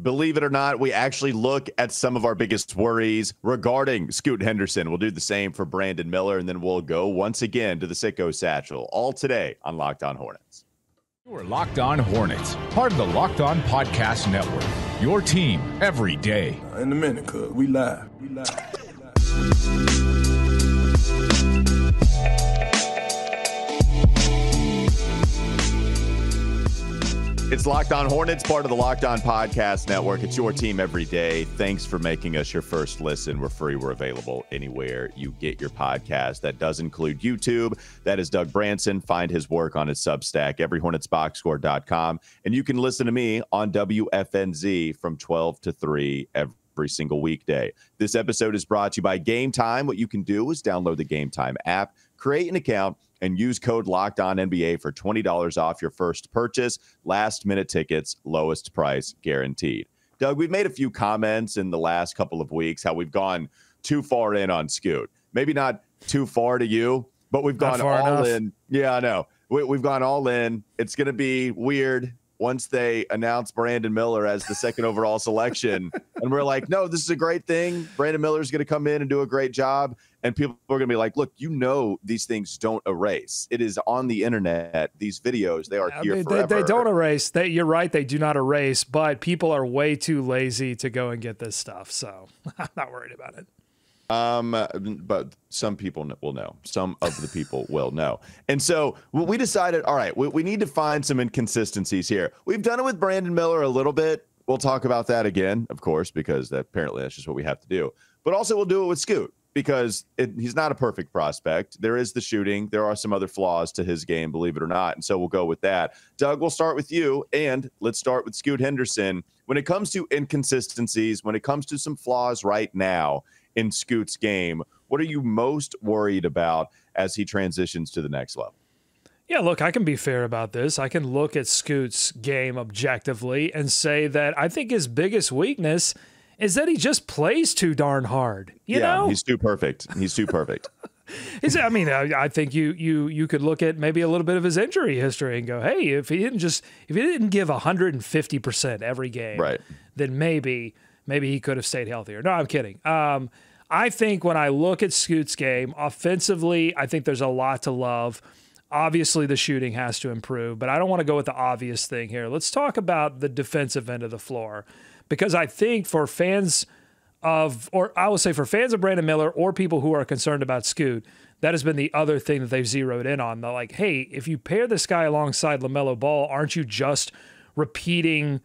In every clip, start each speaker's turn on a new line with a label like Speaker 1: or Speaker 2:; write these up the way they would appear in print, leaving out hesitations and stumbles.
Speaker 1: believe it or not, we actually look at some of our biggest worries regarding Scoot Henderson. We'll do the same for Brandon Miller, and then we'll go once again to the Sicko Satchel, all today on Locked On Hornets.
Speaker 2: You're Locked On Hornets, part of the Locked On Podcast Network, your team every day.
Speaker 3: In a minute, cuz we live.
Speaker 1: It's Locked On Hornets, part of the Locked On Podcast Network. It's your team every day. Thanks for making us your first listen. We're free. We're available anywhere you get your podcast. That does include YouTube. That is Doug Branson. Find his work on his Substack, everyhornetsboxscore.com. And you can listen to me on WFNZ from 12 to 3 every single weekday. This episode is brought to you by Gametime. What you can do is download the Gametime app, create an account, and use code LOCKEDONNBA for $20 off your first purchase. Last-minute tickets, lowest price guaranteed. Doug, we've made a few comments in the last couple of weeks how we've gone too far in on Scoot. Maybe not too far to you, but we've gone all in. Yeah, I know. We've gone all in. It's going to be weird once they announce Brandon Miller as the second overall selection. And we're like, no, this is a great thing. Brandon Miller's going to come in and do a great job. And people are going to be like, look, these things don't erase. It is on the internet. These videos, they are here forever.
Speaker 4: They don't erase. You're right. They do not erase, but people are way too lazy to go and get this stuff. So I'm not worried about it.
Speaker 1: But some people will know. Some of the people will know. And so we decided, all right, we need to find some inconsistencies here. We've done it with Brandon Miller a little bit. We'll talk about that again, of course, because apparently that's just what we have to do. But also we'll do it with Scoot because he's not a perfect prospect. There is the shooting. There are some other flaws to his game, believe it or not. And so we'll go with that. Doug, we'll start with you. And let's start with Scoot Henderson. When it comes to inconsistencies, when it comes to some flaws right now in Scoot's game, what are you most worried about as he transitions to the next level?
Speaker 4: Yeah, look, I can be fair about this. I can look at Scoot's game objectively and say that I think his biggest weakness is that he just plays too darn hard. You know?
Speaker 1: He's too perfect. He's too perfect.
Speaker 4: I think you could look at maybe a little bit of his injury history and go, hey, if he didn't give 150% every game,
Speaker 1: right,
Speaker 4: then maybe he could have stayed healthier. No, I'm kidding. I think when I look at Scoot's game offensively, I think there's a lot to love. Obviously, the shooting has to improve, but I don't want to go with the obvious thing here. Let's talk about the defensive end of the floor, because I think for fans of Brandon Miller or people who are concerned about Scoot, that has been the other thing that they've zeroed in on. They're like, hey, if you pair this guy alongside LaMelo Ball, aren't you just repeating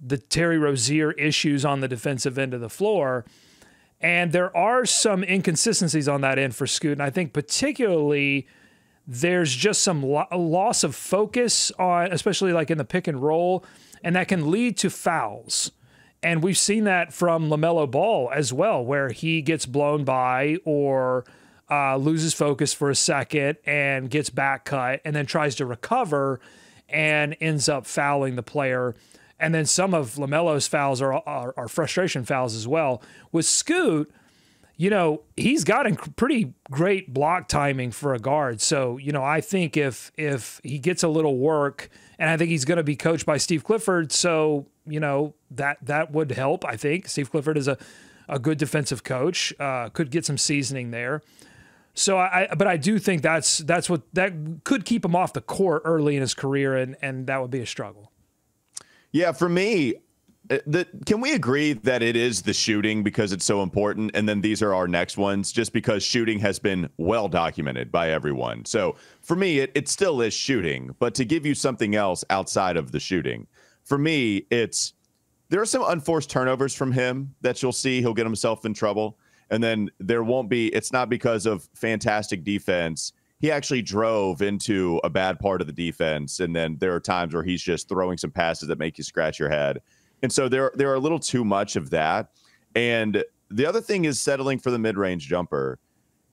Speaker 4: the Terry Rozier issues on the defensive end of the floor? And there are some inconsistencies on that end for Scoot, and I think particularly there's just some loss of focus on, especially like in the pick and roll, and that can lead to fouls. And we've seen that from LaMelo Ball as well, where he gets blown by or loses focus for a second and gets back cut and then tries to recover and ends up fouling the player. And then some of LaMelo's fouls are frustration fouls as well. With Scoot, he's got pretty great block timing for a guard. So, I think if he gets a little work, and I think he's going to be coached by Steve Clifford, so, that would help, I think. Steve Clifford is a good defensive coach, could get some seasoning there. So, but I do think that could keep him off the court early in his career, and that would be a struggle.
Speaker 1: Yeah, for me, can we agree that it is the shooting because it's so important? And then these are our next ones, just because shooting has been well documented by everyone. So for me, it still is shooting. But to give you something else outside of the shooting, for me, there are some unforced turnovers from him that you'll see. He'll get himself in trouble. And then it's not because of fantastic defense. He actually drove into a bad part of the defense. And then there are times where he's just throwing some passes that make you scratch your head. And so there are a little too much of that. And the other thing is settling for the mid-range jumper.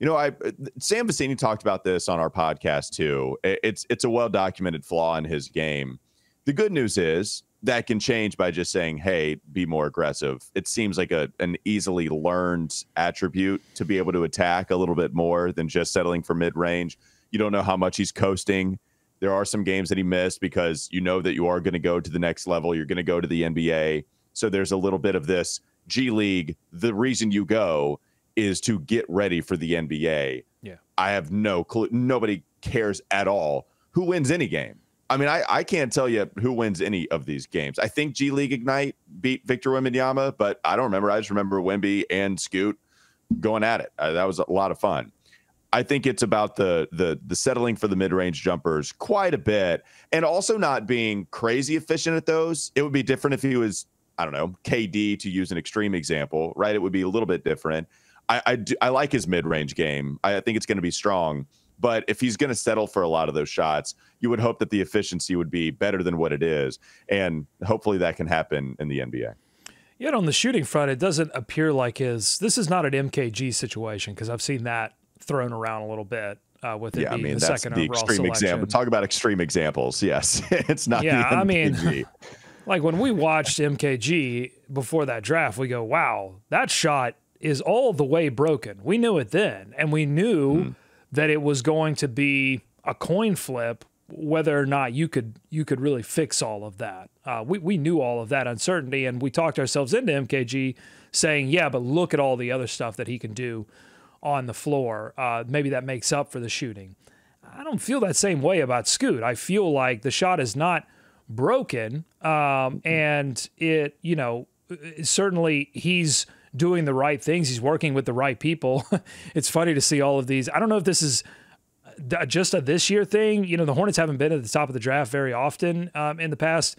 Speaker 1: Sam Vecini talked about this on our podcast too. It's a well-documented flaw in his game. The good news is that can change by just saying, hey, be more aggressive. It seems like an easily learned attribute to be able to attack a little bit more than just settling for mid-range. You don't know how much he's coasting. There are some games that he missed because you know that you are going to go to the next level. You're going to go to the NBA. So there's a little bit of this G League. The reason you go is to get ready for the NBA.
Speaker 4: Yeah.
Speaker 1: I have no clue. Nobody cares at all who wins any game. I mean, I can't tell you who wins any of these games. I think G League Ignite beat Victor Wembanyama, but I don't remember. I just remember Wemby and Scoot going at it. That was a lot of fun. I think it's about the settling for the mid-range jumpers quite a bit, and also not being crazy efficient at those. It would be different if he was, I don't know, KD, to use an extreme example, right? It would be a little bit different. I like his mid-range game. I think it's going to be strong. But if he's going to settle for a lot of those shots, you would hope that the efficiency would be better than what it is. And hopefully that can happen in the NBA.
Speaker 4: Yet on the shooting front, it doesn't appear like this is not an MKG situation, because I've seen that thrown around a little bit with it being the second overall
Speaker 1: extreme
Speaker 4: selection.
Speaker 1: Example. Talk about extreme examples. Yes, it's not the MKG.
Speaker 4: I mean, like when we watched MKG before that draft, we go, wow, that shot is all the way broken. We knew it then, and we knew that it was going to be a coin flip whether or not you could really fix all of that. We knew all of that uncertainty, and we talked ourselves into MKG saying, yeah, but look at all the other stuff that he can do on the floor. Maybe that makes up for the shooting. I don't feel that same way about Scoot. I feel like the shot is not broken, and it, certainly he's doing the right things. He's working with the right people. It's funny to see all of these. I don't know if this is just a this year thing. The Hornets haven't been at the top of the draft very often in the past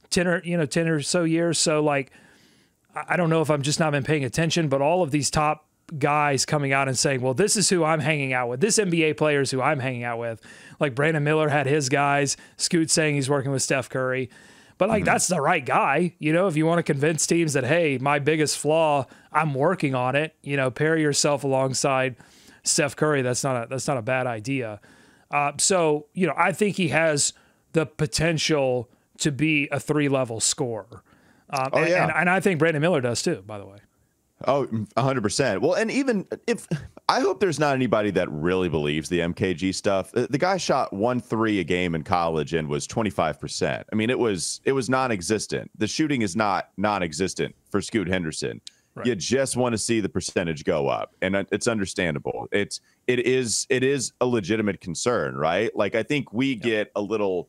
Speaker 4: 10 or so years. So like, I don't know if I'm just not been paying attention, but all of these top guys coming out and saying, well, this is who I'm hanging out with. This NBA player is who I'm hanging out with. Like Brandon Miller had his guys. Scoot saying he's working with Steph Curry. But like, that's the right guy. If you want to convince teams that, hey, my biggest flaw, I'm working on it, pair yourself alongside Steph Curry. That's not a bad idea. So, I think he has the potential to be a 3-level scorer. And I think Brandon Miller does too, by the way.
Speaker 1: Oh, 100%. Well, and even if I hope there's not anybody that really believes the MKG stuff. The guy shot 1-3 a game in college and was 25%. I mean, it was non-existent. The shooting is not non-existent for Scoot Henderson. Right. You just want to see the percentage go up, and it's understandable. It is a legitimate concern, right? Like, I think we get a little,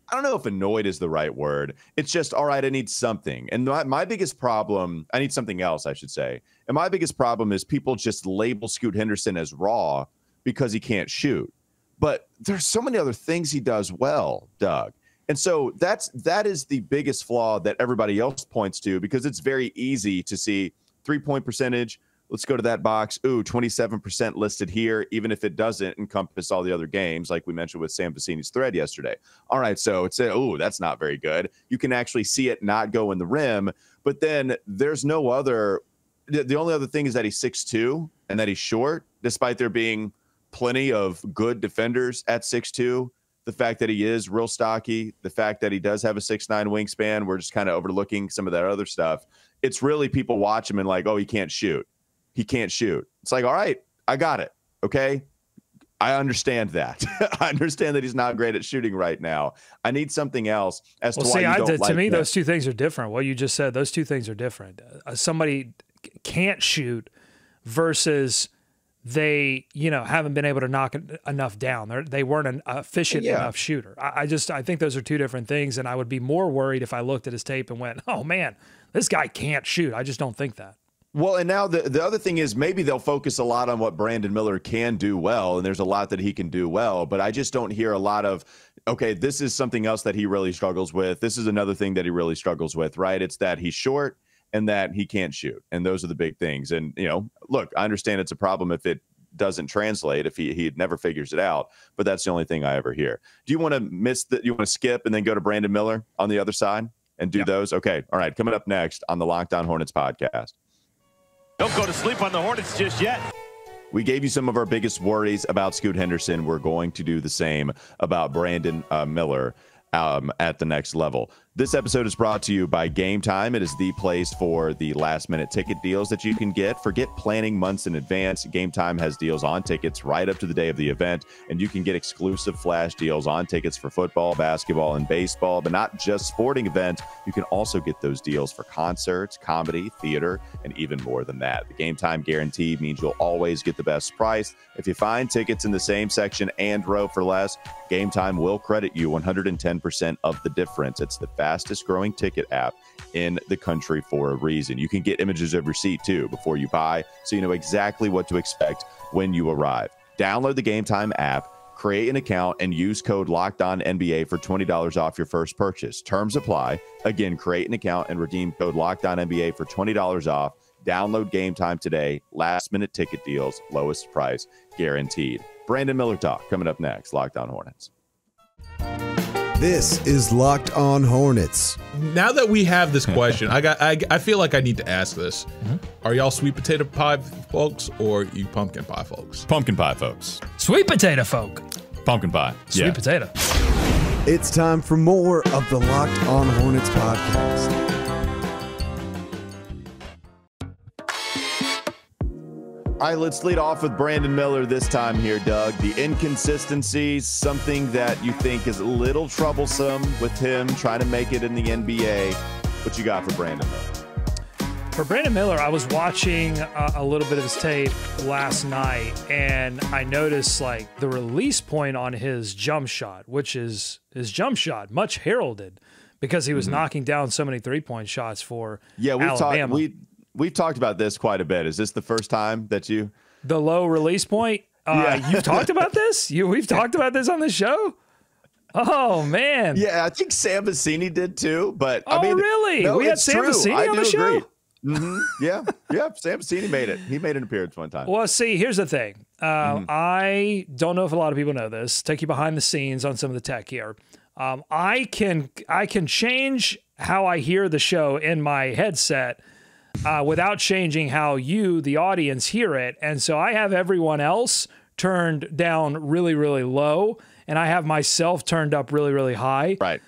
Speaker 1: I don't know if annoyed is the right word. It's just, all right, I need something. And my biggest problem, I need something else, I should say. And my biggest problem is people just label Scoot Henderson as raw because he can't shoot. But there's so many other things he does well, Doug. And so that is the biggest flaw that everybody else points to, because it's very easy to see 3-point percentage. Let's go to that box. Ooh, 27% listed here, even if it doesn't encompass all the other games, like we mentioned with Sam Vecini's thread yesterday. All right, so it's that's not very good. You can actually see it not go in the rim, but then there's no other. The only other thing is that he's 6'2" and that he's short, despite there being plenty of good defenders at 6'2". The fact that he is real stocky, the fact that he does have a 6'9" wingspan, we're just kind of overlooking some of that other stuff. It's really people watch him and like, oh, he can't shoot. He can't shoot. It's like, all right, I got it. Okay. I understand that. I understand that he's not great at shooting right now. I need something else as to why you don't like
Speaker 4: to me,
Speaker 1: him.
Speaker 4: those two things are different. What you just said, those two things are different. Somebody can't shoot versus they, haven't been able to knock enough down. They weren't an efficient enough shooter. I think those are two different things. And I would be more worried if I looked at his tape and went, oh man, this guy can't shoot. I just don't think that.
Speaker 1: Well, and now the other thing is maybe they'll focus a lot on what Brandon Miller can do well, and there's a lot that he can do well, but I just don't hear a lot of, okay, this is something else that he really struggles with. This is another thing that he really struggles with, right? It's that he's short and that he can't shoot, and those are the big things. And, look, I understand it's a problem if it doesn't translate, if he never figures it out, but that's the only thing I ever hear. Do you want to skip and then go to Brandon Miller on the other side and do those? Okay, all right, coming up next on the Locked On Hornets podcast.
Speaker 5: Don't go to sleep on the Hornets just yet.
Speaker 1: We gave you some of our biggest worries about Scoot Henderson. We're going to do the same about Brandon Miller at the next level. This episode is brought to you by Gametime. It is the place for the last-minute ticket deals that you can get. Forget planning months in advance. Gametime has deals on tickets right up to the day of the event, and you can get exclusive flash deals on tickets for football, basketball, and baseball, but not just sporting events. You can also get those deals for concerts, comedy, theater, and even more than that. The Gametime guarantee means you'll always get the best price. If you find tickets in the same section and row for less, Gametime will credit you 110% of the difference. It's the fastest growing ticket app in the country for a reason. You can get images of your seat too before you buy, so you know exactly what to expect when you arrive. Download the Gametime app, create an account, and use code LOCKEDONNBA for $20 off your first purchase. Terms apply. Again, create an account and redeem code LOCKEDONNBA for $20 off. Download Gametime today. Last minute ticket deals, lowest price guaranteed. Brandon Miller talk coming up next. Locked On Hornets.
Speaker 6: This is Locked On Hornets.
Speaker 7: Now that we have this question, I feel like I need to ask this. Are y'all sweet potato pie folks or you pumpkin pie folks?
Speaker 1: Pumpkin pie folks.
Speaker 4: Sweet potato folk.
Speaker 1: Pumpkin pie.
Speaker 4: Sweet potato.
Speaker 6: It's time for more of the Locked On Hornets podcast.
Speaker 1: All right, let's lead off with Brandon Miller this time here, Doug. The inconsistencies, something that you think is a little troublesome with him trying to make it in the NBA. What you got for Brandon Miller?
Speaker 4: For Brandon Miller, I was watching a little bit of his tape last night, and I noticed like the release point on his jump shot, which is his jump shot, much heralded because he was knocking down so many three-point shots for Alabama.
Speaker 1: We've talked about this quite a bit. Is this the first time that you...
Speaker 4: The low release point? You've talked about this? We've talked about this on the show? Oh, man.
Speaker 1: Yeah, I think Sam Vecini did too, but...
Speaker 4: Oh,
Speaker 1: I mean,
Speaker 4: really?
Speaker 1: No,
Speaker 4: we had Sam Vecini on the show?
Speaker 1: Yeah, Sam Vecini made it. He made an appearance one time.
Speaker 4: Well, see, here's the thing. I don't know if a lot of people know this. Take you behind the scenes on some of the tech here. I can change how I hear the show in my headset without changing how you, the audience, hear it. And so I have everyone else turned down really, really low, and I have myself turned up really, really high.
Speaker 1: Right.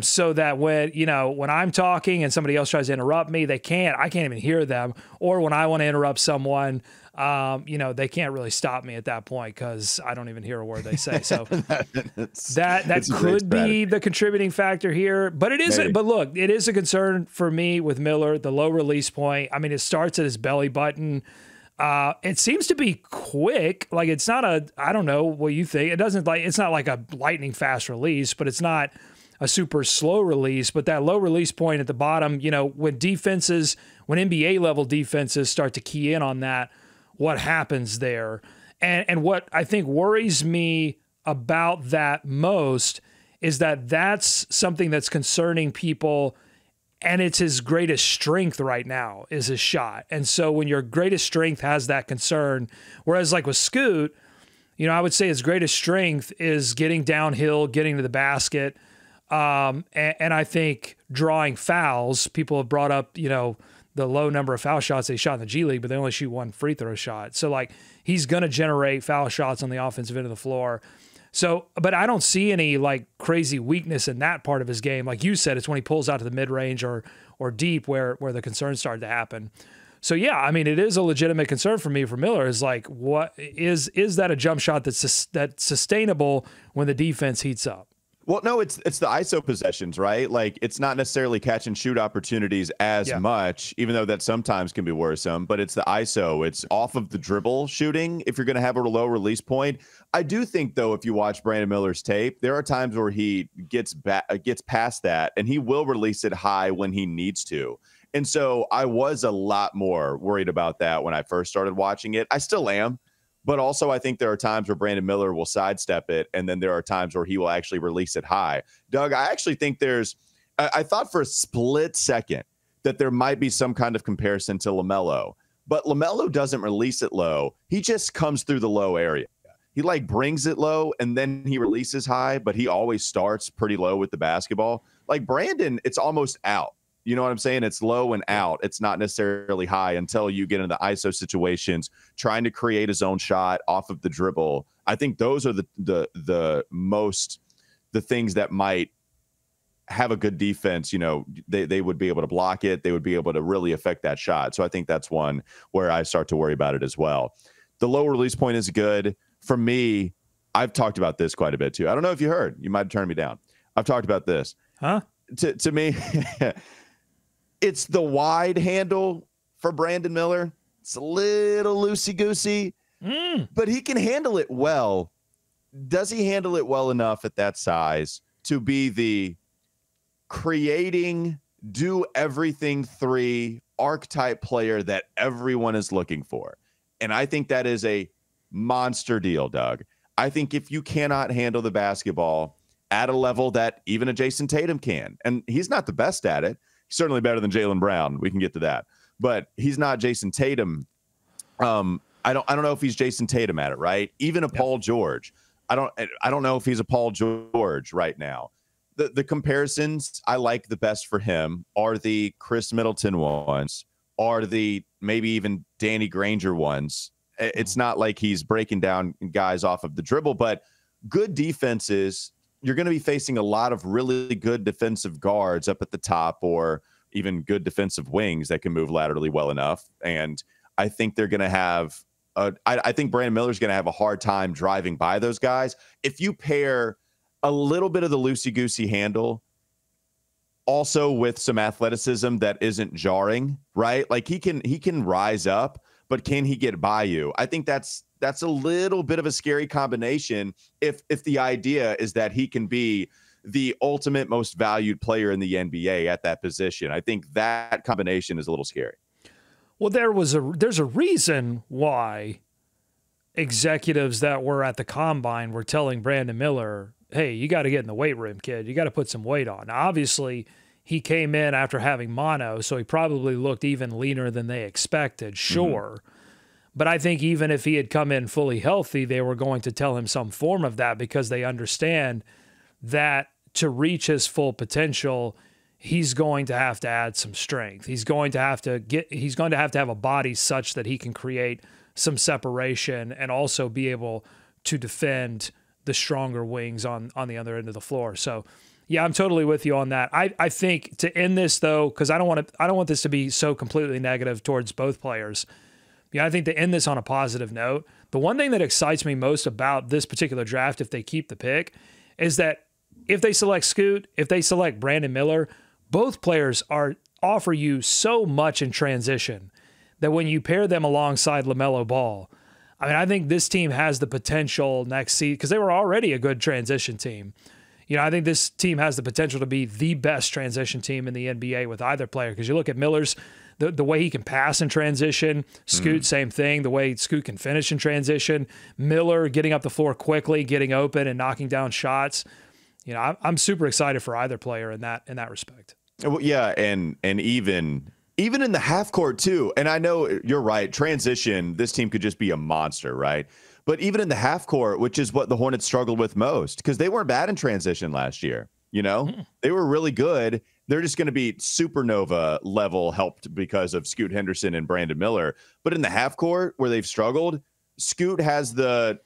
Speaker 4: So that when I'm talking and somebody else tries to interrupt me, I can't even hear them. Or when I want to interrupt someone, they can't really stop me at that point because I don't even hear a word they say. So that could be the contributing factor here. But it is. But look, it is a concern for me with Miller, the low release point. I mean, it starts at his belly button. It seems to be quick. Like it's not I don't know what you think. It's not like a lightning fast release, but it's not a super slow release. But that low release point at the bottom, when NBA level defenses start to key in on that, what happens there. And what I think worries me about that most is that that's something that's concerning people, and it's his greatest strength right now is his shot. And so when your greatest strength has that concern, whereas like with Scoot, I would say his greatest strength is getting downhill, getting to the basket, and I think drawing fouls. People have brought up, the low number of foul shots they shot in the G League, but they only shoot one free throw shot. So like he's going to generate foul shots on the offensive end of the floor. So, but I don't see any like crazy weakness in that part of his game. Like you said, it's when he pulls out to the mid range or deep where the concerns start to happen. So yeah, I mean, it is a legitimate concern for me for Miller is like, what is that a jump shot that's sustainable when the defense heats up?
Speaker 1: Well, no, it's the ISO possessions, right? Like it's not necessarily catch and shoot opportunities as much, even though that sometimes can be worrisome, but it's the ISO. It's off of the dribble shooting if you're going to have a low release point. I do think, though, if you watch Brandon Miller's tape, there are times where he gets past that and he will release it high when he needs to. And so I was a lot more worried about that when I first started watching it. I still am. But also, I think there are times where Brandon Miller will sidestep it, and then there are times where he will actually release it high. Doug, I actually think I thought for a split second that there might be some kind of comparison to LaMelo, but LaMelo doesn't release it low. He just comes through the low area. He like brings it low, and then he releases high, but he always starts pretty low with the basketball. Like Brandon, it's almost out. You know what I'm saying? It's low and out. It's not necessarily high until you get into the ISO situations, trying to create his own shot off of the dribble. I think those are the things that might have a good defense, they would be able to block it. They would be able to really affect that shot. So I think that's one where I start to worry about it as well. The low release point is good. For me, I've talked about this quite a bit too. I don't know if you heard. You might have turned me down. I've talked about this.
Speaker 4: Huh?
Speaker 1: To me, it's the wide handle for Brandon Miller. It's a little loosey-goosey, but he can handle it well. Does he handle it well enough at that size to be the creating, do everything 3 archetype player that everyone is looking for? And I think that is a monster deal, Doug. I think if you cannot handle the basketball at a level that even a Jason Tatum can, and he's not the best at it, he's certainly better than Jaylen Brown. We can get to that, but he's not Jason Tatum. I don't know if he's Jason Tatum at it, right? Even a Paul George. I don't know if he's a Paul George right now. The comparisons I like the best for him are the Chris Middleton ones, are the maybe even Danny Granger ones. It's not like he's breaking down guys off of the dribble, but good defenses, you're going to be facing a lot of really good defensive guards up at the top, or even good defensive wings that can move laterally well enough. And I think they're going to have I think Brandon Miller's going to have a hard time driving by those guys. If you pair a little bit of the loosey-goosey handle also with some athleticism that isn't jarring, right? Like he can rise up, but can he get by you? I think that's a little bit of a scary combination if the idea is that he can be the ultimate most valued player in the NBA at that position. I think that combination is a little scary.
Speaker 4: Well, there's a reason why executives that were at the combine were telling Brandon Miller, hey, you got to get in the weight room, kid. You got to put some weight on. Now, obviously, he came in after having mono, so he probably looked even leaner than they expected, sure. Mm-hmm. But I think even if he had come in fully healthy, they were going to tell him some form of that because they understand that to reach his full potential, he's going to have to add some strength. He's going to have to have a body such that he can create some separation and also be able to defend the stronger wings on the other end of the floor. So, yeah, I'm totally with you on that. I think to end this though, because I don't want this to be so completely negative towards both players. Yeah, I think to end this on a positive note, the one thing that excites me most about this particular draft, if they keep the pick, is that if they select Scoot, if they select Brandon Miller, both players offer you so much in transition that when you pair them alongside LaMelo Ball, I mean, I think this team has the potential next season, because they were already a good transition team. You know, I think this team has the potential to be the best transition team in the NBA with either player, because you look at Miller's, the way he can pass in transition, Scoot, same thing, the way Scoot can finish in transition, Miller getting up the floor quickly, getting open and knocking down shots. You know, I'm super excited for either player in that respect.
Speaker 1: Well, yeah, and even in the half court too. And I know you're right. Transition, this team could just be a monster, right? But even in the half court, which is what the Hornets struggled with most, because they weren't bad in transition last year. You know, they were really good. They're just going to be supernova level helped because of Scoot Henderson and Brandon Miller. But in the half court where they've struggled, Scoot has the,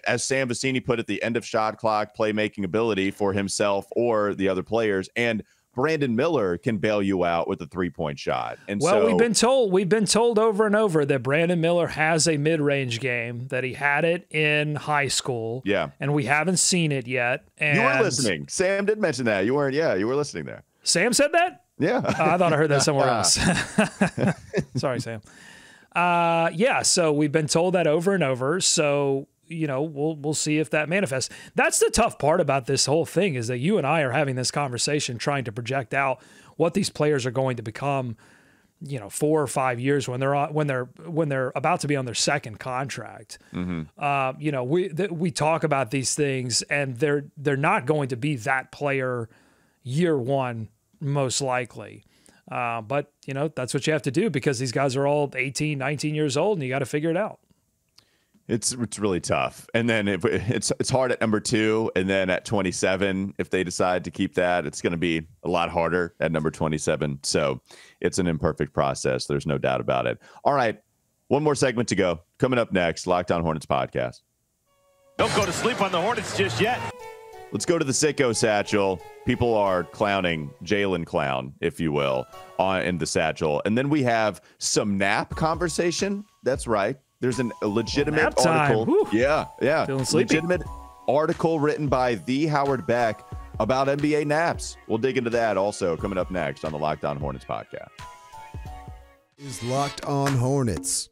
Speaker 1: as Sam Vecini put it, the end of shot clock playmaking ability for himself or the other players. And Brandon Miller can bail you out with a 3-point shot. And
Speaker 4: well, we've been told over and over that Brandon Miller has a mid-range game, that he had it in high school. Yeah. And we haven't seen it yet. And
Speaker 1: you were listening. Sam did mention that. You weren't, you were listening there.
Speaker 4: Sam said that?
Speaker 1: Yeah.
Speaker 4: I thought I heard that somewhere else. Sorry, Sam. Yeah, so we've been told that over and over. So, you know, we'll see if that manifests. That's the tough part about this whole thing, is that you and I are having this conversation trying to project out what these players are going to become, you know, 4 or 5 years when they're about to be on their second contract. Mm-hmm. You know, we talk about these things, and they're not going to be that player year one, most likely. But, you know, that's what you have to do, because these guys are all 18, 19 years old, and you got to figure it out.
Speaker 1: It's really tough. And then it's hard at number 2. And then at 27, if they decide to keep that, it's going to be a lot harder at number 27. So it's an imperfect process. There's no doubt about it. All right. One more segment to go. Coming up next, Locked On Hornets podcast.
Speaker 5: Don't go to sleep on the Hornets just yet.
Speaker 1: Let's go to the Sicko Satchel. People are clowning Jalen Clown, if you will, in the Satchel. And then we have some nap conversation. That's right. There's a legitimate article.
Speaker 4: Whew.
Speaker 1: Yeah.
Speaker 4: Feeling sleepy.
Speaker 1: Legitimate article written by the Howard Beck about NBA naps. We'll dig into that also coming up next on the Locked On Hornets podcast.
Speaker 6: Is Locked On Hornets.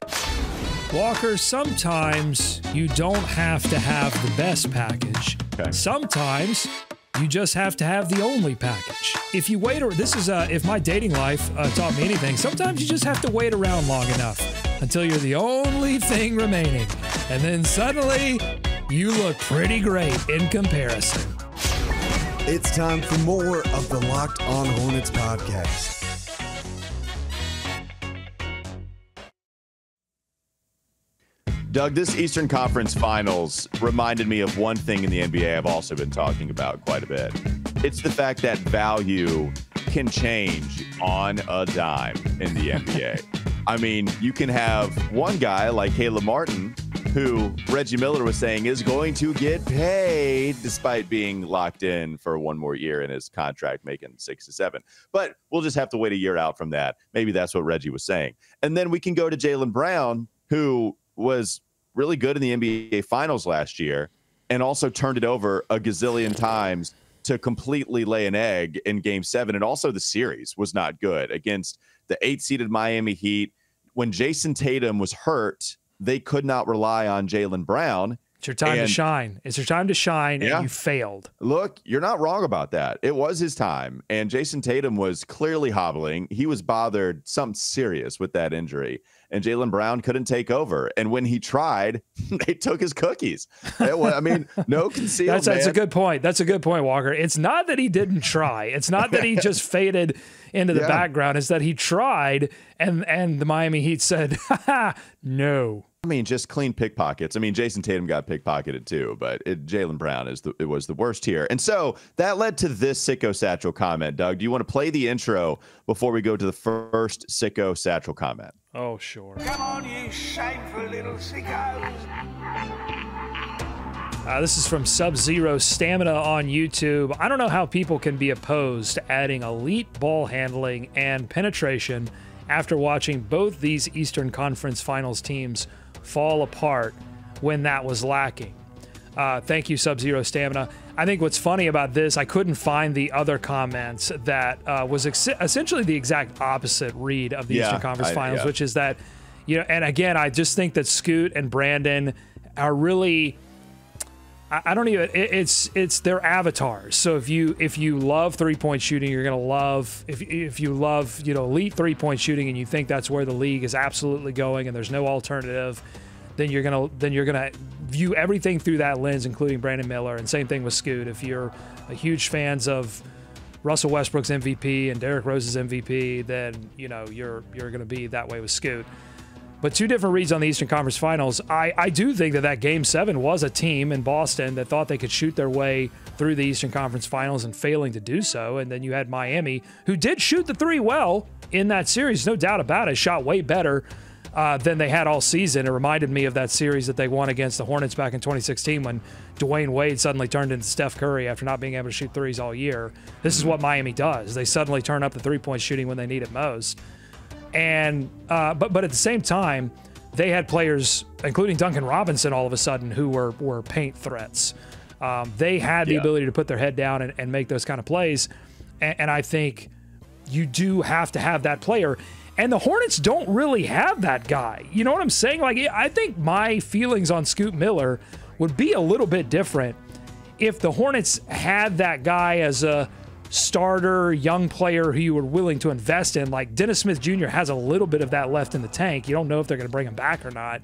Speaker 4: Walker, sometimes you don't have to have the best package.
Speaker 1: Okay.
Speaker 4: Sometimes you just have to have the only package. If you wait, or this is if my dating life taught me anything, sometimes you just have to wait around long enough until you're the only thing remaining. And then suddenly you look pretty great in comparison.
Speaker 6: It's time for more of the Locked On Hornets podcast.
Speaker 1: Doug, this Eastern Conference Finals reminded me of one thing in the NBA I've also been talking about quite a bit. It's the fact that value can change on a dime in the NBA. I mean, you can have one guy like Caleb Martin, who Reggie Miller was saying is going to get paid despite being locked in for one more year in his contract, making 6 to 7. But we'll just have to wait a year out from that. Maybe that's what Reggie was saying. And then we can go to Jaylen Brown, who was really good in the NBA Finals last year and also turned it over a gazillion times to completely lay an egg in Game 7. And also the series was not good against the 8-seeded Miami Heat. When Jason Tatum was hurt, they could not rely on Jaylen Brown.
Speaker 4: It's your time to shine. It's your time to shine, and you failed.
Speaker 1: Look, you're not wrong about that. It was his time, and Jason Tatum was clearly hobbling. He was bothered, something serious with that injury, and Jaylen Brown couldn't take over. And when he tried, they took his cookies. I mean, no conceal.
Speaker 4: That's a good point. That's a good point, Walker. It's not that he didn't try. It's not that he just faded into the background. It's that he tried, and the Miami Heat said, no.
Speaker 1: I mean, just clean pickpockets. I mean, Jason Tatum got pickpocketed too, but Jaylen Brown was the worst here. And so that led to this Sicko Satchel comment. Doug, do you want to play the intro before we go to the first Sicko Satchel comment?
Speaker 4: Oh, sure.
Speaker 8: Come on, you shameful little sickos.
Speaker 4: This is from Sub-Zero Stamina on YouTube. I don't know how people can be opposed to adding elite ball handling and penetration after watching both these Eastern Conference Finals teams fall apart when that was lacking. Thank you, Sub-Zero Stamina. I think what's funny about this, I couldn't find the other comments that was essentially the exact opposite read of the Eastern Conference Finals, which is that, and again, I just think that Scoot and Brandon are really, I don't even, it's their avatars. So if you love three-point shooting, you're going to love, if you love, elite three-point shooting and you think that's where the league is absolutely going and there's no alternative, then you're going to view everything through that lens, including Brandon Miller. And same thing with Scoot. If you're a huge fans of Russell Westbrook's MVP and Derrick Rose's MVP, then, you're going to be that way with Scoot. But two different reads on the Eastern Conference Finals. I do think that Game 7 was a team in Boston that thought they could shoot their way through the Eastern Conference Finals and failing to do so. And then you had Miami, who did shoot the three well in that series, no doubt about it, shot way better than they had all season. It reminded me of that series that they won against the Hornets back in 2016 when Dwayne Wade suddenly turned into Steph Curry after not being able to shoot threes all year. This is what Miami does. They suddenly turn up the three-point shooting when they need it most. And but at the same time, they had players, including Duncan Robinson, all of a sudden, who were paint threats. They had the ability to put their head down and make those kind of plays. And I think you do have to have that player. And the Hornets don't really have that guy. You know what I'm saying? Like, I think my feelings on Scoot Miller would be a little bit different if the Hornets had that guy as a starter, young player who you were willing to invest in. Like Dennis Smith Jr. has a little bit of that left in the tank. You don't know if they're going to bring him back or not.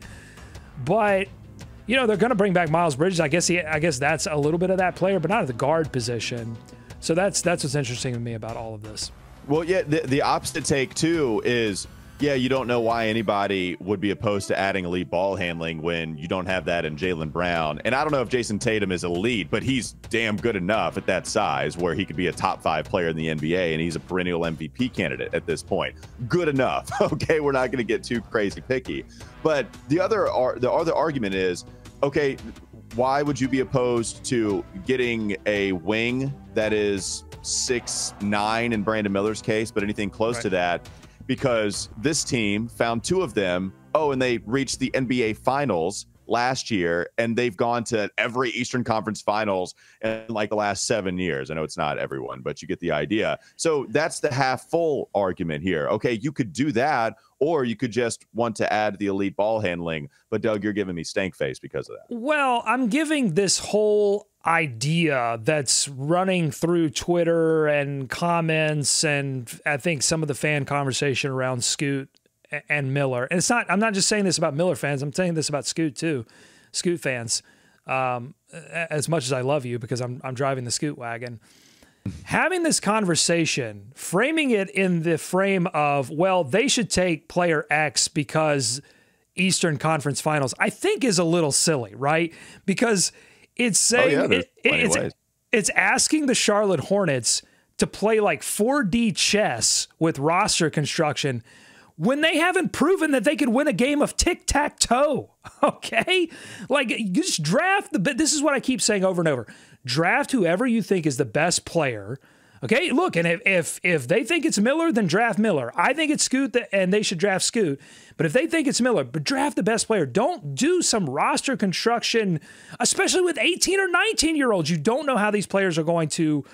Speaker 4: But, they're going to bring back Miles Bridges. I guess that's a little bit of that player, but not at the guard position. So that's what's interesting to me about all of this.
Speaker 1: Well, yeah, the opposite take, too, is, you don't know why anybody would be opposed to adding elite ball handling when you don't have that in Jaylen Brown. And I don't know if Jason Tatum is elite, but he's damn good enough at that size where he could be a top 5 player in the NBA, and he's a perennial MVP candidate at this point. Good enough. Okay, we're not going to get too crazy picky. But the other argument is, okay, why would you be opposed to getting a wing that is 6'9" in Brandon Miller's case, but anything close to that? Because this team found 2 of them. Oh, and they reached the NBA Finals last year, and they've gone to every Eastern Conference Finals in like the last 7 years. I know it's not everyone, but you get the idea. So that's the half full argument here. Okay, you could do that, or you could just want to add the elite ball handling. But Doug, you're giving me stank face because of that.
Speaker 4: Well, I'm giving this whole idea that's running through Twitter and comments, and I think some of the fan conversation around Scoot and Miller. And I'm not just saying this about Miller fans. I'm saying this about Scoot too. Scoot fans, as much as I love you because I'm driving the Scoot wagon, having this conversation, framing it in the frame of, well, they should take player X because Eastern Conference Finals, I think is a little silly, right? Because it's saying it's asking the Charlotte Hornets to play like 4D chess with roster construction when they haven't proven that they could win a game of tic-tac-toe, okay? Like, you just draft this is what I keep saying over and over. Draft whoever you think is the best player, okay? Look, and if they think it's Miller, then draft Miller. I think it's Scoot, and they should draft Scoot. But if they think it's Miller, but draft the best player. Don't do some roster construction, especially with 18 or 19-year-olds. You don't know how these players are going to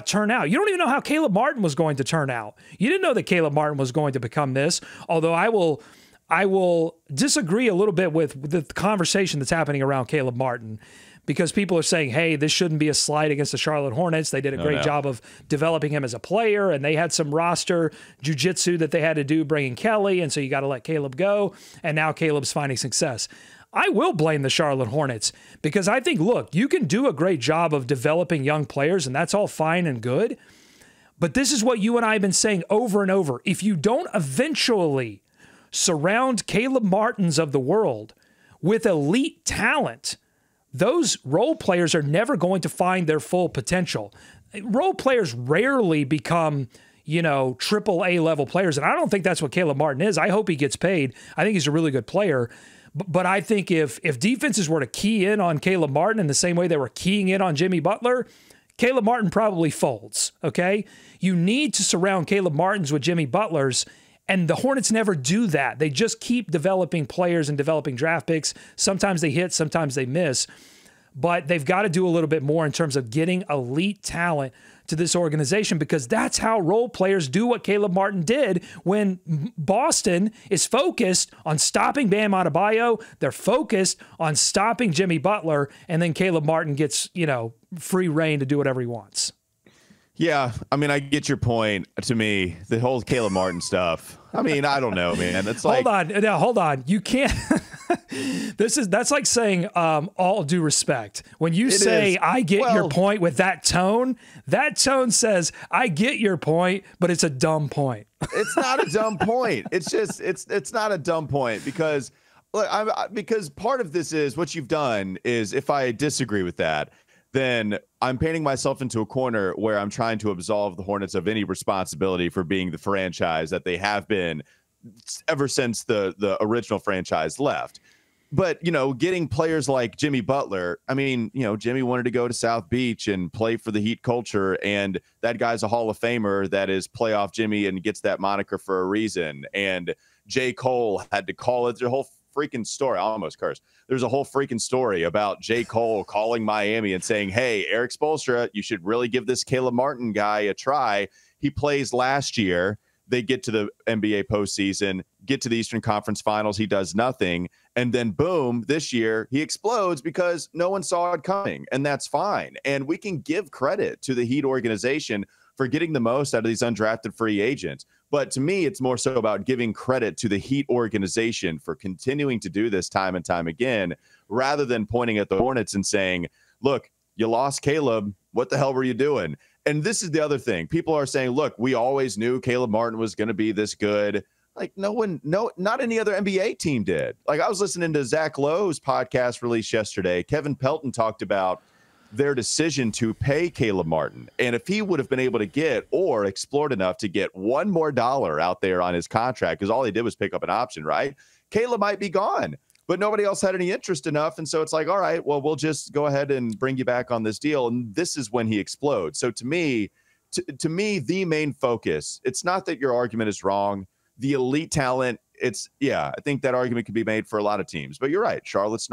Speaker 4: turn out. You don't even know how Caleb Martin was going to turn out. You didn't know that Caleb Martin was going to become this, although I will disagree a little bit with the conversation that's happening around Caleb Martin, because people are saying, hey, this shouldn't be a slight against the Charlotte Hornets. They did a great job of developing him as a player, and they had some roster jiu-jitsu that they had to do bringing Kelly, and so you got to let Caleb go, and now Caleb's finding success. I will blame the Charlotte Hornets because I think, look, you can do a great job of developing young players, and that's all fine and good. But this is what you and I have been saying over and over. If you don't eventually surround Caleb Martins of the world with elite talent, those role players are never going to find their full potential. Role players rarely become, triple A level players, and I don't think that's what Caleb Martin is. I hope he gets paid. I think he's a really good player. But I think if defenses were to key in on Caleb Martin in the same way they were keying in on Jimmy Butler, Caleb Martin probably folds, okay? You need to surround Caleb Martins with Jimmy Butlers, and the Hornets never do that. They just keep developing players and developing draft picks. Sometimes they hit, sometimes they miss. But they've got to do a little bit more in terms of getting elite talent to this organization, because that's how role players do what Caleb Martin did when Boston is focused on stopping Bam Adebayo. They're focused on stopping Jimmy Butler, and then Caleb Martin gets, free reign to do whatever he wants.
Speaker 1: Yeah, I mean, I get your point. To me, the whole Caleb Martin stuff, I mean, I don't know, man. It's like,
Speaker 4: hold on. You can't. That's like saying all due respect. When you say I get your point with that tone says I get your point, but it's a dumb point.
Speaker 1: It's not a dumb point. It's just it's not a dumb point because look, because part of this is what you've done is, if I disagree with that, then I'm painting myself into a corner where I'm trying to absolve the Hornets of any responsibility for being the franchise that they have been ever since the original franchise left. But, getting players like Jimmy Butler, I mean, Jimmy wanted to go to South Beach and play for the Heat culture, and that guy's a Hall of Famer that is playoff Jimmy and gets that moniker for a reason. And J. Cole had to call it. There's a whole freaking story. I almost cursed. There's a whole freaking story about J. Cole calling Miami and saying, hey, Eric Spoelstra, you should really give this Caleb Martin guy a try. He plays last year. They get to the NBA postseason, get to the Eastern Conference Finals. He does nothing. And then, boom, this year he explodes because no one saw it coming. And that's fine. And we can give credit to the Heat organization for getting the most out of these undrafted free agents. But to me, it's more so about giving credit to the Heat organization for continuing to do this time and time again, rather than pointing at the Hornets and saying, look, you lost Caleb. What the hell were you doing? And this is the other thing. People are saying, look, we always knew Caleb Martin was going to be this good. Like not any other NBA team did. Like, I was listening to Zach Lowe's podcast released yesterday. Kevin Pelton talked about their decision to pay Caleb Martin. And if he would have been able to get or explored enough to get $1 more out there on his contract, because all he did was pick up an option, right? Caleb might be gone. but nobody else had any interest enough. And so it's like, all right, well, we'll just go ahead and bring you back on this deal. And this is when he explodes. So to me, the main focus, it's not that your argument is wrong. The elite talent, I think that argument could be made for a lot of teams, but you're right. Charlotte is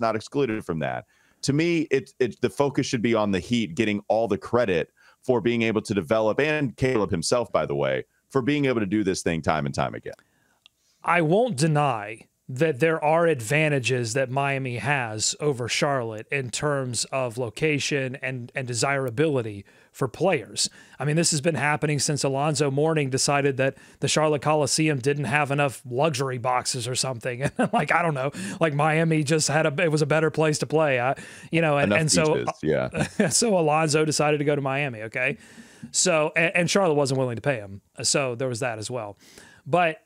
Speaker 1: not excluded from that. To me, the focus should be on the Heat getting all the credit for being able to develop, and Caleb himself, by the way, for being able to do this thing time and time again.
Speaker 4: I won't deny that there are advantages that Miami has over Charlotte in terms of location and desirability for players. I mean, this has been happening since Alonzo Mourning decided that the Charlotte Coliseum didn't have enough luxury boxes or something. And like, I don't know, like Miami just it was a better place to play. So Alonzo decided to go to Miami. Okay. So, and Charlotte wasn't willing to pay him. So there was that as well. But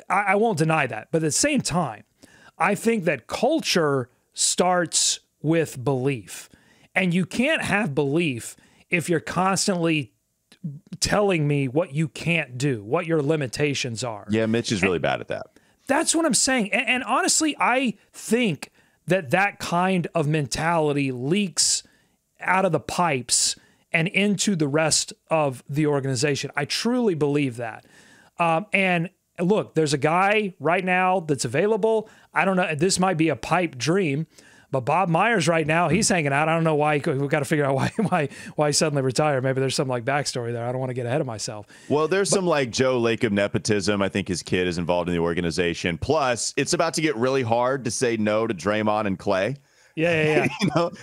Speaker 4: I won't deny that. But at the same time, I think that culture starts with belief. And you can't have belief if you're constantly telling me what you can't do, what your limitations are.
Speaker 1: Yeah, Mitch is really bad at that.
Speaker 4: That's what I'm saying. And honestly, I think that kind of mentality leaks out of the pipes and into the rest of the organization. I truly believe that. And look, there's a guy right now that's available. I don't know. This might be a pipe dream, but Bob Myers right now, he's hanging out. I don't know why. We've got to figure out why he suddenly retired. Maybe there's some like backstory there. I don't want to get ahead of myself.
Speaker 1: Well, there's some like Joe Lacob nepotism. I think his kid is involved in the organization. Plus, it's about to get really hard to say no to Draymond and Clay.
Speaker 4: Yeah. But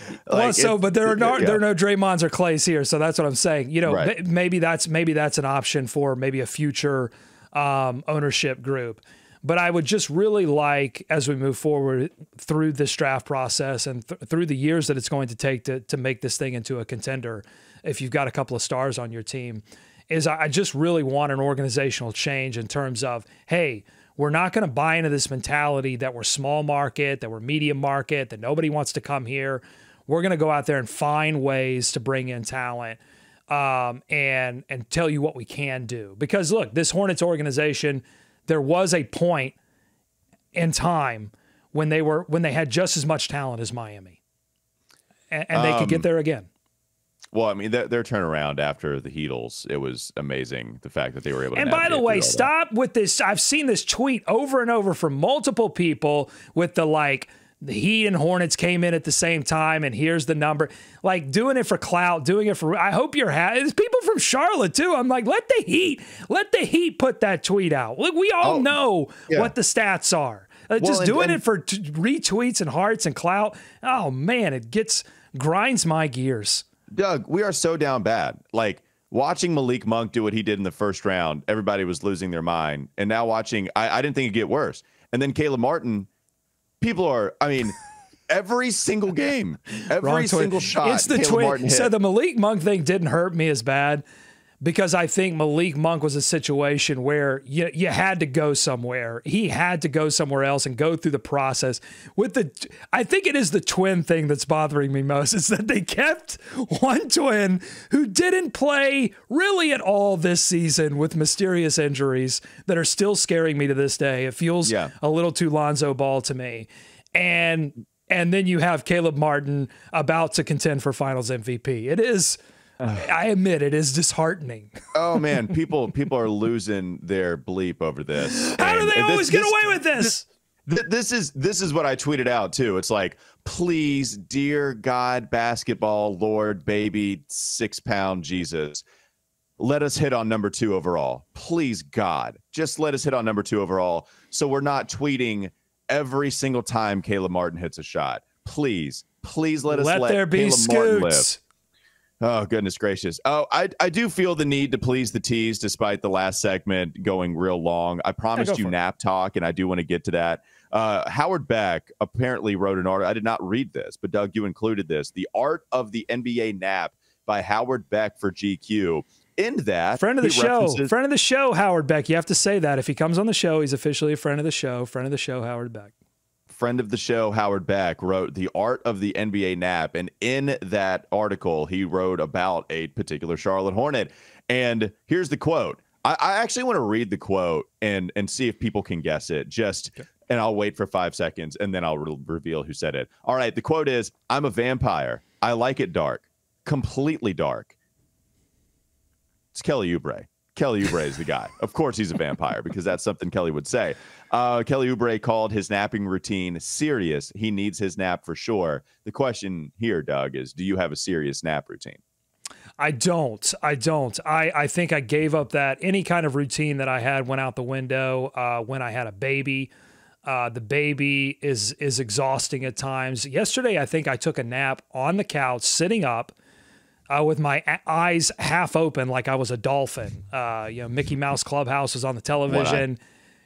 Speaker 4: there are no Draymonds or Clays here. So that's what I'm saying. Right. Maybe that's an option for maybe a future ownership group. But I would just really like, as we move forward through this draft process and through the years that it's going to take to make this thing into a contender, if you've got a couple of stars on your team, is I just really want an organizational change in terms of, hey, we're not going to buy into this mentality that we're small market, that we're medium market, that nobody wants to come here. We're going to go out there and find ways to bring in talent. And tell you what we can do. Because look, this Hornets organization, there was a point in time when they had just as much talent as Miami, and they could get there again.
Speaker 1: Well, I mean, their turnaround after the Heatles, it was amazing. The fact that they were able to.
Speaker 4: And by the way, stop with this. I've seen this tweet over and over from multiple people with the Heat and Hornets came in at the same time, and here's the number. Like, doing it for clout, doing it for. I hope you're happy. There's people from Charlotte too. I'm like, let the Heat put that tweet out. Look, we all know what the stats are. Just doing it for retweets and hearts and clout. Oh man, grinds my gears.
Speaker 1: Doug, we are so down bad. Like, watching Malik Monk do what he did in the first round, everybody was losing their mind. And now watching, I didn't think it'd get worse. And then Caleb Martin. People are, I mean, every single game, every single shot.
Speaker 4: It's the twin. So the Malik Monk thing didn't hurt me as bad because I think Malik Monk was a situation where you had to go somewhere. He had to go somewhere else and go through the process. I think it is the twin thing that's bothering me most. It's that they kept one twin who didn't play really at all this season with mysterious injuries that are still scaring me to this day. It feels a little too Lonzo Ball to me. And then you have Caleb Martin about to contend for Finals MVP. It is. I admit it is disheartening.
Speaker 1: Oh man, people are losing their bleep over this.
Speaker 4: How do they always get away with this?
Speaker 1: This is what I tweeted out too. It's like, please, dear God, basketball, Lord, baby, 6-pound Jesus, let us hit on number 2 overall. Please, God, just let us hit on number 2 overall. So we're not tweeting every single time Caleb Martin hits a shot. Please let us let
Speaker 4: there be
Speaker 1: Caleb Martin live.
Speaker 4: Scoots.
Speaker 1: Oh, goodness gracious. Oh, I do feel the need to please the tease despite the last segment going real long. I promised you nap talk, and I do want to get to that. Howard Beck apparently wrote an article. I did not read this, but Doug, you included this. The Art of the NBA Nap by Howard Beck for GQ. In that,
Speaker 4: friend of the show, Howard Beck. You have to say that. If he comes on the show, he's officially a friend of the show. Friend of the show, Howard Beck.
Speaker 1: Friend of the show, Howard Beck, wrote The Art of the NBA Nap. And in that article, he wrote about a particular Charlotte Hornet. And here's the quote. I actually want to read the quote and see if people can guess it. And I'll wait for 5 seconds, and then I'll reveal who said it. All right, the quote is, "I'm a vampire. I like it dark, completely dark." It's Kelly Oubre. Kelly Oubre is the guy. Of course he's a vampire, because that's something Kelly would say. Kelly Oubre called his napping routine serious. He needs his nap for sure. The question here, Doug, is do you have a serious nap routine?
Speaker 4: I don't. I think I gave up that any kind of routine that I had went out the window when I had a baby. The baby is exhausting at times. Yesterday, I think I took a nap on the couch, sitting up with my eyes half open like I was a dolphin. Mickey Mouse Clubhouse was on the television.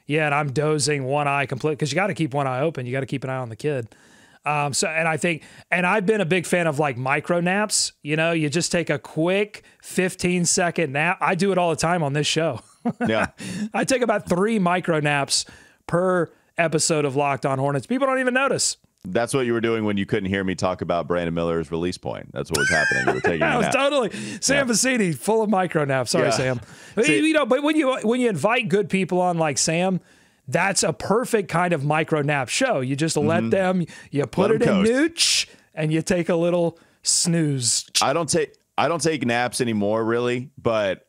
Speaker 4: Yeah, and I'm dozing, one eye complete, because you got to keep one eye open. You got to keep an eye on the kid. And I've been a big fan of like micro naps. You just take a quick 15-second nap. I do it all the time on this show.
Speaker 1: Yeah.
Speaker 4: I take about 3 micro naps per episode of Locked On Hornets. People don't even notice.
Speaker 1: That's what you were doing when you couldn't hear me talk about Brandon Miller's release point. That's what was happening. You were taking
Speaker 4: I was totally Sam Vecini, full of micro naps. Sorry, Sam. But when you invite good people on like Sam, that's a perfect kind of micro nap show. You just let them, you put it in nooch, and you take a little snooze.
Speaker 1: I don't take naps anymore, really. But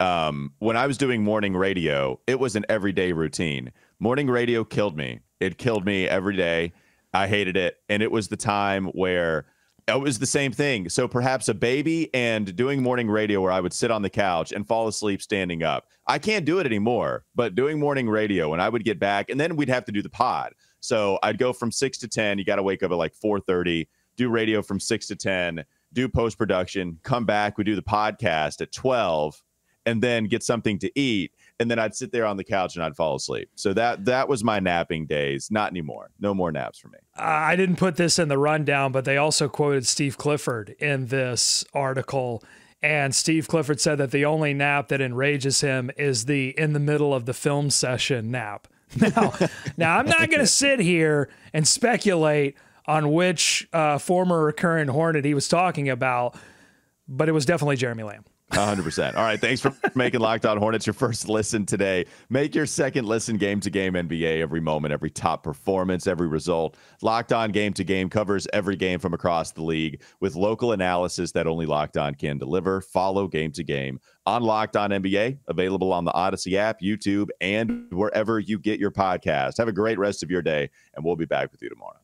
Speaker 1: when I was doing morning radio, it was an everyday routine. Morning radio killed me. It killed me every day. I hated it. And it was the time where it was the same thing. So perhaps a baby and doing morning radio where I would sit on the couch and fall asleep standing up. I can't do it anymore, but doing morning radio, and I would get back, and then we'd have to do the pod. So I'd go from 6 to 10. You got to wake up at like 4:30, do radio from 6 to 10, do post-production, come back, we do the podcast at 12, and then get something to eat. And then I'd sit there on the couch and I'd fall asleep. So that was my napping days. Not anymore. No more naps for me.
Speaker 4: I didn't put this in the rundown, but they also quoted Steve Clifford in this article. And Steve Clifford said that the only nap that enrages him is the in the middle of the film session nap. Now I'm not going to sit here and speculate on which former recurring Hornet he was talking about, but it was definitely Jeremy Lamb.
Speaker 1: 100%. All right. Thanks for making Locked On Hornets your first listen today. Make your second listen game to game NBA every moment, every top performance, every result. Locked On Game to Game covers every game from across the league with local analysis that only Locked On can deliver. Follow Game to Game on Locked On NBA, available on the Odyssey app, YouTube, and wherever you get your podcast. Have a great rest of your day, and we'll be back with you tomorrow.